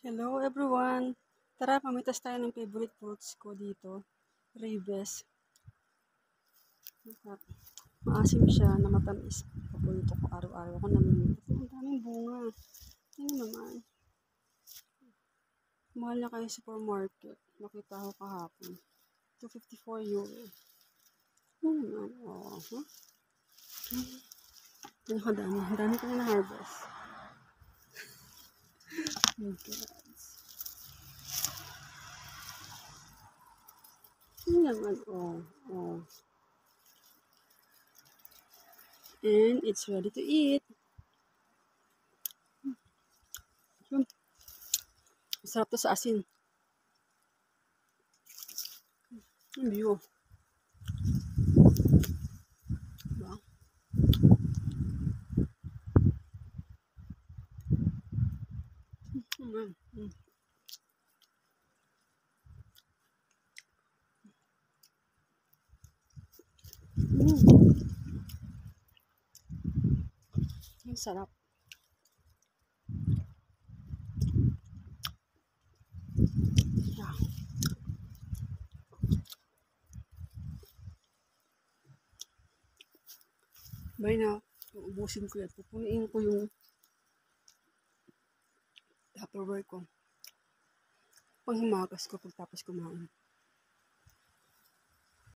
Hello everyone! Tara, pamitas tayo ng favorite fruits ko dito. Ribes. Maasim siya na matamis. Paborito ko araw-araw ako namimitas. Ang daming bunga. Ano naman? Mahal na kayo sa supermarket. Nakita ko kahapon. 254 euro. Ano naman? Oo. Huh? Ano ka dami? Ang dami ko na na-harvest. Oh God. Ano naman? Oh. And it's ready to eat. Masarap to sa asin. Ang view. Diba? Ang sarap. Yeah. Bye na. Uubusin ko yan. Pupunuin ko yung Tupperware ko. Panghimagas ko pagtapos kumain.